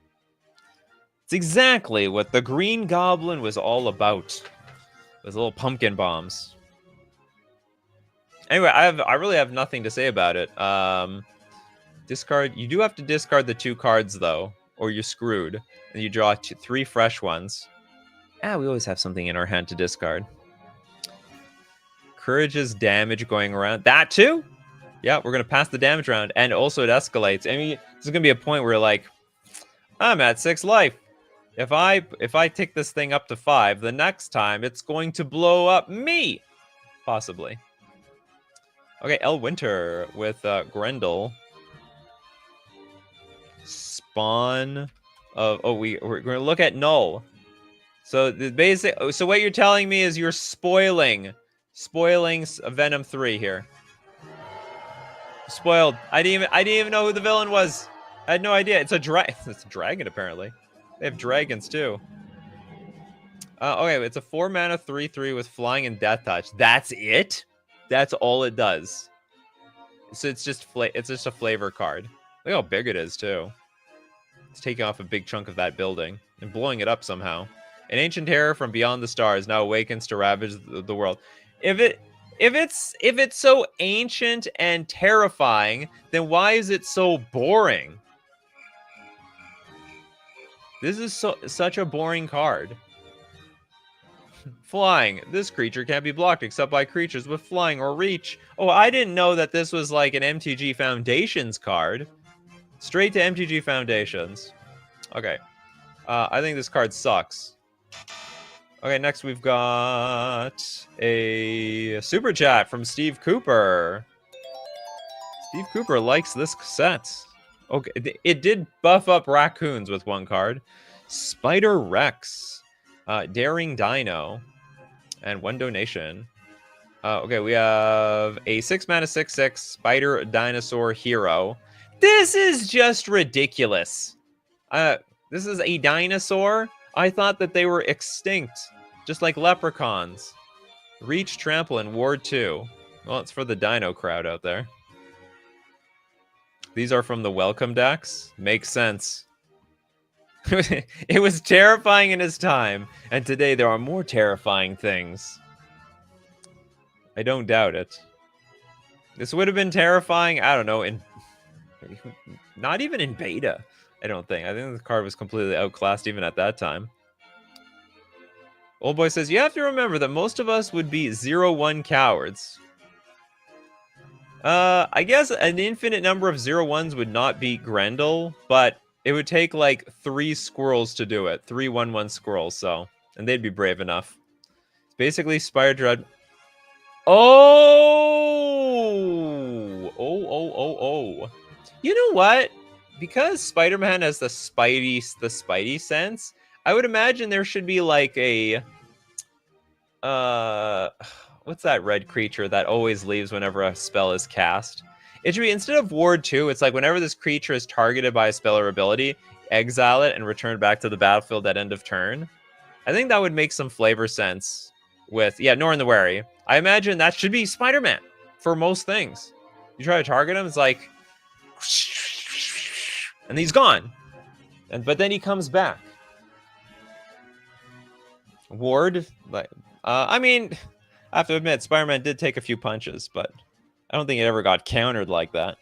It's exactly what the Green Goblin was all about. Those little pumpkin bombs. Anyway, I really have nothing to say about it. Discard. You do have to discard the 2 cards though, or you're screwed. And you draw 3 fresh ones. We always have something in our hand to discard. Courage's damage going around. That too? Yeah, we're gonna pass the damage around, and also it escalates. I mean, there's gonna be a point where like, I'm at 6 life. If I take this thing up to 5, the next time it's going to blow up me, possibly. Okay, El Winter with Grendel. Spawn of we're gonna look at Null. So the basic. So what you're telling me is you're spoiling Venom 3 here. Spoiled. I didn't even know who the villain was. I had no idea. It's a dragon apparently. They have dragons too. Okay, it's a 4-mana 3/3 with flying and death touch. That's it. That's all it does. So it's just a flavor card. Look how big it is too. It's taking off a big chunk of that building and blowing it up somehow. An ancient terror from beyond the stars now awakens to ravage the world. If it's so ancient and terrifying, then why is it so boring? This is such a boring card. Flying. This creature can't be blocked except by creatures with flying or reach. Oh, I didn't know that this was like an MTG Foundations card. Straight to MTG Foundations. Okay. I think this card sucks. Okay, next we've got a super chat from Steve Cooper. Steve Cooper likes this set. Okay, it did buff up raccoons with 1 card. Spider Rex. Daring Dino. And 1 donation. Okay, we have a 6-mana 6/6 Spider Dinosaur Hero. This is just ridiculous. This is a dinosaur? I thought that they were extinct. Just like leprechauns. Reach, Trample, and Ward 2. Well, it's for the dino crowd out there. These are from the welcome decks. Makes sense. It was terrifying in his time, and today there are more terrifying things. I don't doubt it. This would have been terrifying, I don't know, not even in beta, I don't think. I think the card was completely outclassed even at that time. Old Boy says, you have to remember that most of us would be 0/1 cowards. I guess an infinite number of 0/1s would not beat Grendel, but it would take like 3 squirrels to do it. 3 1/1 squirrels, so. And they'd be brave enough. It's basically Spire Dread. Oh! You know what? Because Spider-Man has the Spidey sense, I would imagine there should be like a what's that red creature that always leaves whenever a spell is cast? It should be, instead of ward 2, it's like whenever this creature is targeted by a spell or ability, exile it and return back to the battlefield at end of turn. I think that would make some flavor sense with, yeah, Norn the Wary. I imagine that should be Spider-Man for most things. You try to target him, it's like, and he's gone. But then he comes back. Ward, like, I mean, I have to admit, Spider-Man did take a few punches, but I don't think it ever got countered like that.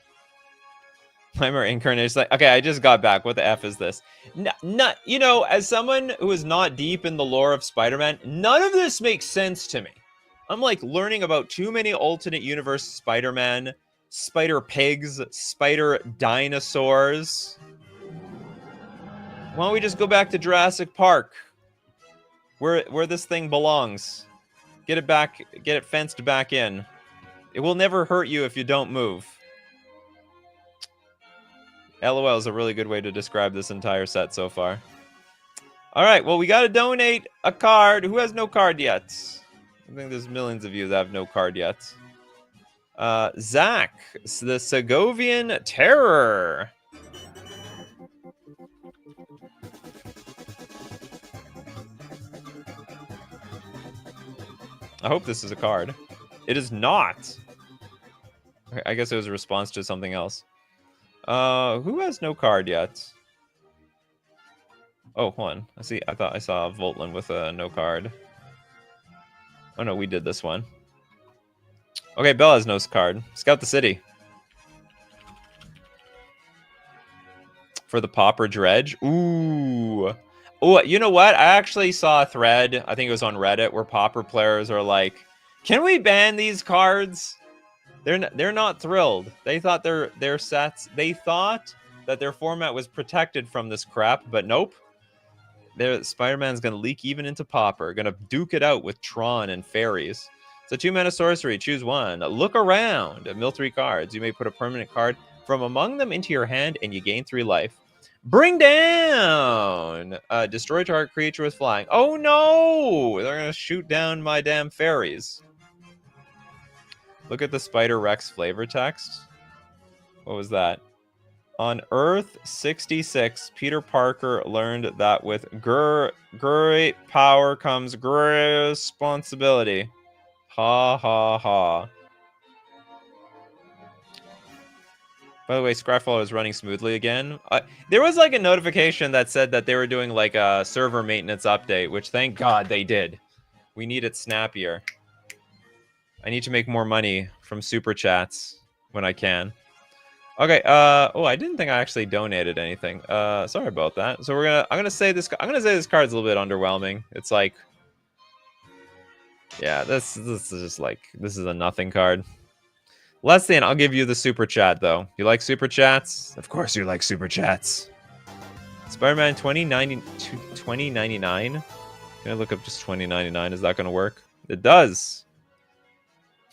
Primer Incarnation's like, okay, I just got back. What the F is this? You know, as someone who is not deep in the lore of Spider-Man, none of this makes sense to me. I'm like learning about too many alternate universe Spider-Man, spider pigs, spider dinosaurs. Why don't we just go back to Jurassic Park, where this thing belongs? Get it back, get it fenced back in. It will never hurt you if you don't move. LOL is a really good way to describe this entire set so far. All right, well, we got to donate a card. Who has no card yet? I think there's millions of you that have no card yet. Zach, the Segovian Terror. I hope this is a card. It is not. I guess it was a response to something else. Who has no card yet? Oh, hold on. I thought I saw Voltland with a no card. Oh no, we did this one. Okay, Bell has no card. Scout the city. For the Pauper Dredge. Ooh. Oh, you know what? I actually saw a thread, I think it was on Reddit, where Pauper players are like, can we ban these cards? They're not thrilled. They thought their sets, they thought that their format was protected from this crap, but nope. Spider-Man's gonna leak even into Pauper, gonna duke it out with Tron and fairies. It's a 2-mana sorcery. Choose one. Look around. Mill 3 cards. You may put a permanent card from among them into your hand, and you gain 3 life. Bring down. Destroy target creature with flying. Oh no! They're gonna shoot down my damn fairies. Look at the Spider Rex flavor text. What was that? On Earth 66, Peter Parker learned that with great power comes great responsibility. Ha ha ha. By the way, Scryfall is running smoothly again. There was like a notification that said that they were doing like a server maintenance update, which thank God they did. We need it snappier. I need to make more money from super chats when I can. Okay, oh, I didn't think I actually donated anything. Sorry about that. So I'm gonna say this card's a little bit underwhelming. It's like, yeah, this is just like, this is a nothing card. Less than, I'll give you the super chat though. You like super chats? Of course you like super chats. Spider-Man 2099. Can I look up just 2099? Is that gonna work? It does.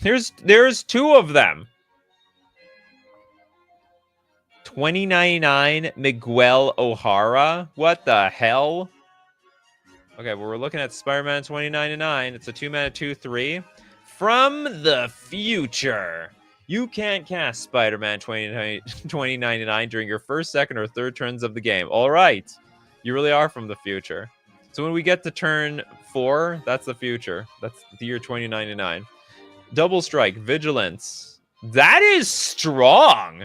There's 2 of them. 2099 Miguel O'Hara. What the hell? Okay, well, we're looking at Spider-Man 2099. It's a 2-mana 2/3 from the future. You can't cast Spider-Man 2099 during your first, second, or third turns of the game. All right. You really are from the future. So when we get to turn 4, that's the future. That's the year 2099. Double strike, vigilance. That is strong.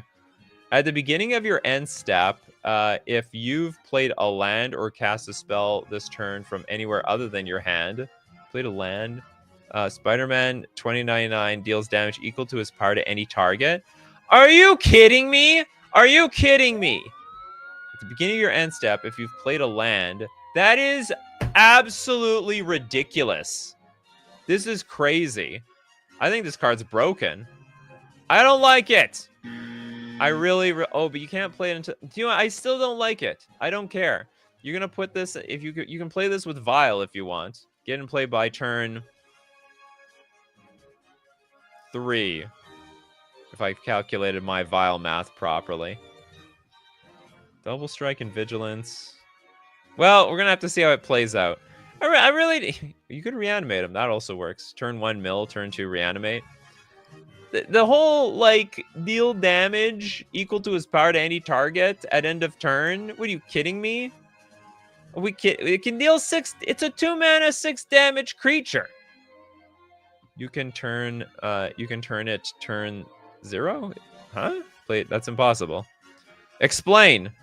At the beginning of your end step, if you've played a land or cast a spell this turn from anywhere other than your hand, played a land, Spider-Man 2099 deals damage equal to his power to any target. Are you kidding me? Are you kidding me? At the beginning of your end step, if you've played a land, that is absolutely ridiculous. This is crazy. I think this card's broken. I don't like it. I really, oh, but you can't play it until, you know, I still don't like it. I don't care. You're gonna put this, if you can play this with Vile if you want. Get in play by turn 3. If I calculated my Vile math properly. Double strike and vigilance. Well, we're gonna have to see how it plays out. I really, you could reanimate him. That also works. Turn 1 mill, turn 2 reanimate. The whole like deal damage equal to his power to any target at end of turn. What are you kidding me? It can deal 6. It's a 2 mana 6 damage creature. You can turn it turn 0? Huh? That's impossible. Explain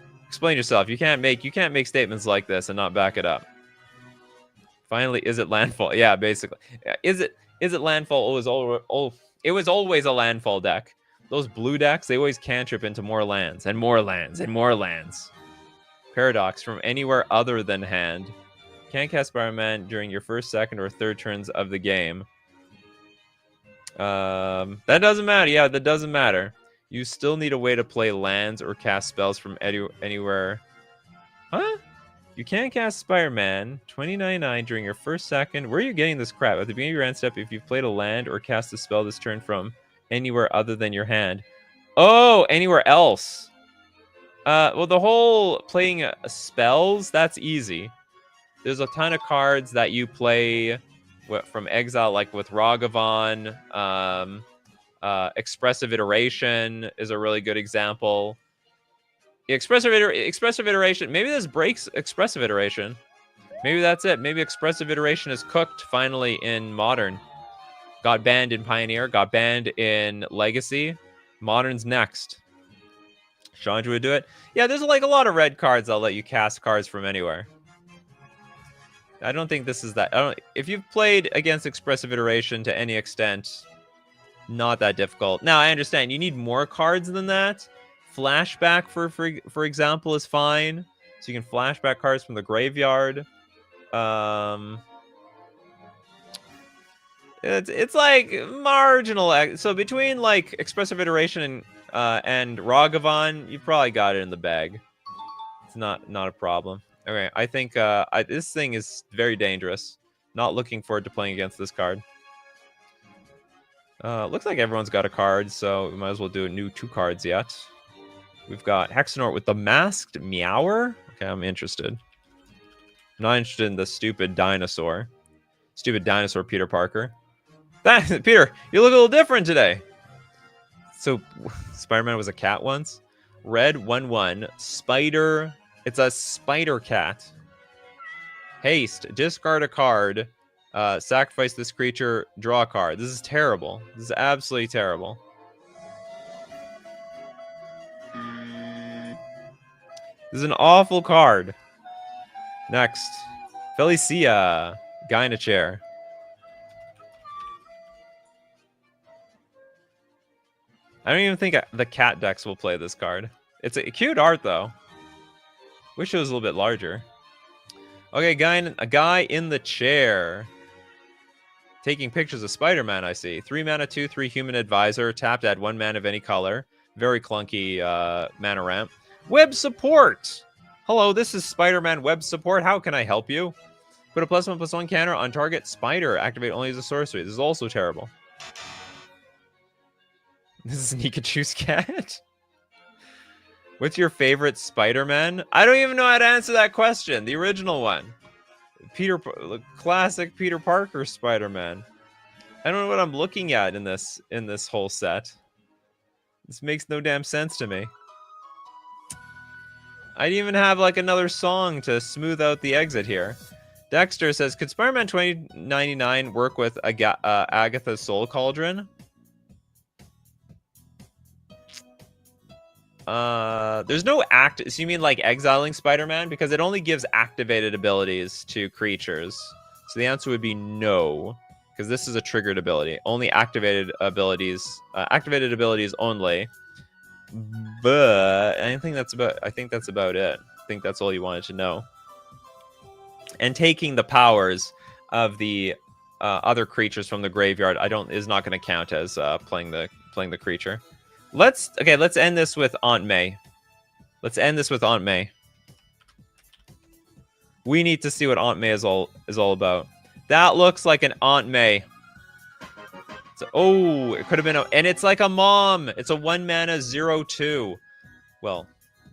yourself. You can't make statements like this and not back it up. Finally, is it landfall? Yeah, basically. Is it landfall? It was always a landfall deck. Those blue decks, they always cantrip into more lands and more lands and more lands. Paradox from anywhere other than hand. Can't cast Spider-Man during your first, second, or third turns of the game. That doesn't matter. Yeah, that doesn't matter. You still need a way to play lands or cast spells from anywhere. Huh? You can't cast Spider-Man 29/9 during your first, second. Where are you getting this crap? At the beginning of your end step, if you've played a land or cast a spell this turn from anywhere other than your hand. Oh, anywhere else. Well, the whole playing spells, that's easy. There's a ton of cards that you play from exile, like with Ragavan. Expressive Iteration is a really good example. Expressive Iteration. Maybe this breaks Expressive Iteration. Maybe that's it. Maybe Expressive Iteration is cooked finally in Modern. Got banned in Pioneer. Got banned in Legacy. Modern's next. Chandra would do it. Yeah, there's like a lot of red cards that'll let you cast cards from anywhere. I don't think this is that. If you've played against Expressive Iteration to any extent, not that difficult. Now, I understand you need more cards than that. Flashback, for example, is fine. So you can flashback cards from the graveyard. It's like marginal. So between like Expressive Iteration and Ragavan, you probably got it in the bag. It's not a problem. Okay, I think this thing is very dangerous. Not looking forward to playing against this card. Looks like everyone's got a card, so we might as well do a new 2 cards yet. We've got Hexenort with the Masked Meower. Okay, I'm interested. I'm not interested in the stupid dinosaur. Stupid dinosaur Peter Parker. Peter, you look a little different today. So, Spider-Man was a cat once. Red 1/1. Spider. It's a spider cat. Haste. Discard a card. Sacrifice this creature. Draw a card. This is terrible. This is absolutely terrible. This is an awful card. Next. Felicia. Guy in a chair. I don't even think the cat decks will play this card. It's a cute art, though. Wish it was a little bit larger. Okay, a guy in the chair. Taking pictures of Spider-Man, I see. 3 mana, 2/3 Human Advisor. Tapped, add 1 mana of any color. Very clunky mana ramp. Web support! Hello, this is Spider-Man web support. How can I help you? Put a +1/+1 counter on target spider. Activate only as a sorcery. This is also terrible. This is Nikachu's cat. What's your favorite Spider-Man? I don't even know how to answer that question. The original one. Classic Peter Parker Spider-Man. I don't know what I'm looking at in this whole set. This makes no damn sense to me. I didn't even have like another song to smooth out the exit here. Dexter says, could Spider-Man 2099 work with Agatha's Soul Cauldron? There's no so you mean like exiling Spider-Man? Because it only gives activated abilities to creatures. So the answer would be no. Because this is a triggered ability. Only activated abilities only. But I think that's about it. I think that's all you wanted to know. And taking the powers of the other creatures from the graveyard is not going to count as playing the creature. Let's end this with Aunt May. We need to see what Aunt May is all about. That looks like an Aunt May. It could have been and it's like a mom. It's a 1 mana 0/2. Well,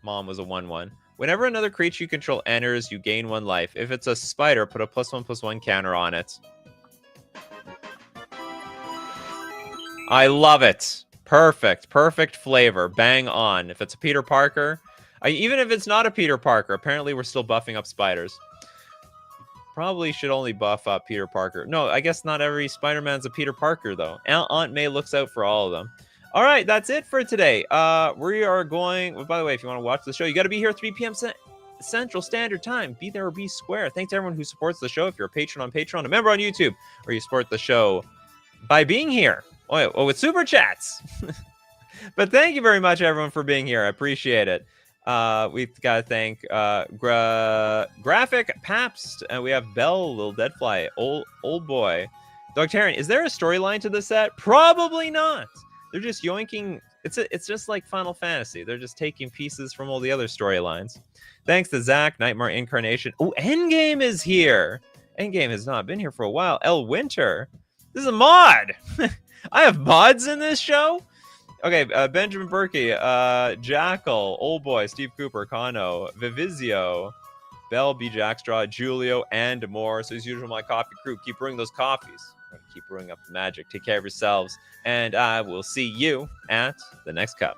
Mom was a 1/1. Whenever another creature you control enters, you gain 1 life. If it's a spider, put a +1/+1 counter on it. I love it. Perfect. Perfect flavor. Bang on. If it's a Peter Parker, even if it's not a Peter Parker, apparently we're still buffing up spiders. Probably should only buff up Peter Parker. No, I guess not every Spider-Man's a Peter Parker, though. Aunt May looks out for all of them. All right, that's it for today. We are going... Well, by the way, if you want to watch the show, you got to be here 3 p.m. Central Standard Time. Be there or be square. Thanks to everyone who supports the show. If you're a patron on Patreon, a member on YouTube, or you support the show by being here. Oh, with Super Chats. But thank you very much, everyone, for being here. I appreciate it. We've got to thank Graphic Pabst, and we have Bell, Little Deadfly, Old Boy, Dogtarian. Is there a storyline to this set? Probably not. They're just yoinking. It's just like Final Fantasy. They're just taking pieces from all the other storylines. Thanks to Zach, Nightmare Incarnation. Oh, Endgame is here. Endgame has not been here for a while. El Winter. This is a mod. I have mods in this show. Okay, Benjamin Berkey, Jackal, Old Boy, Steve Cooper, Kano, Vivizio, Bell, B. Jackstraw, Julio, and more. So as usual, my coffee crew, keep brewing those coffees. Keep brewing up the magic. Take care of yourselves, and I will see you at the next cup.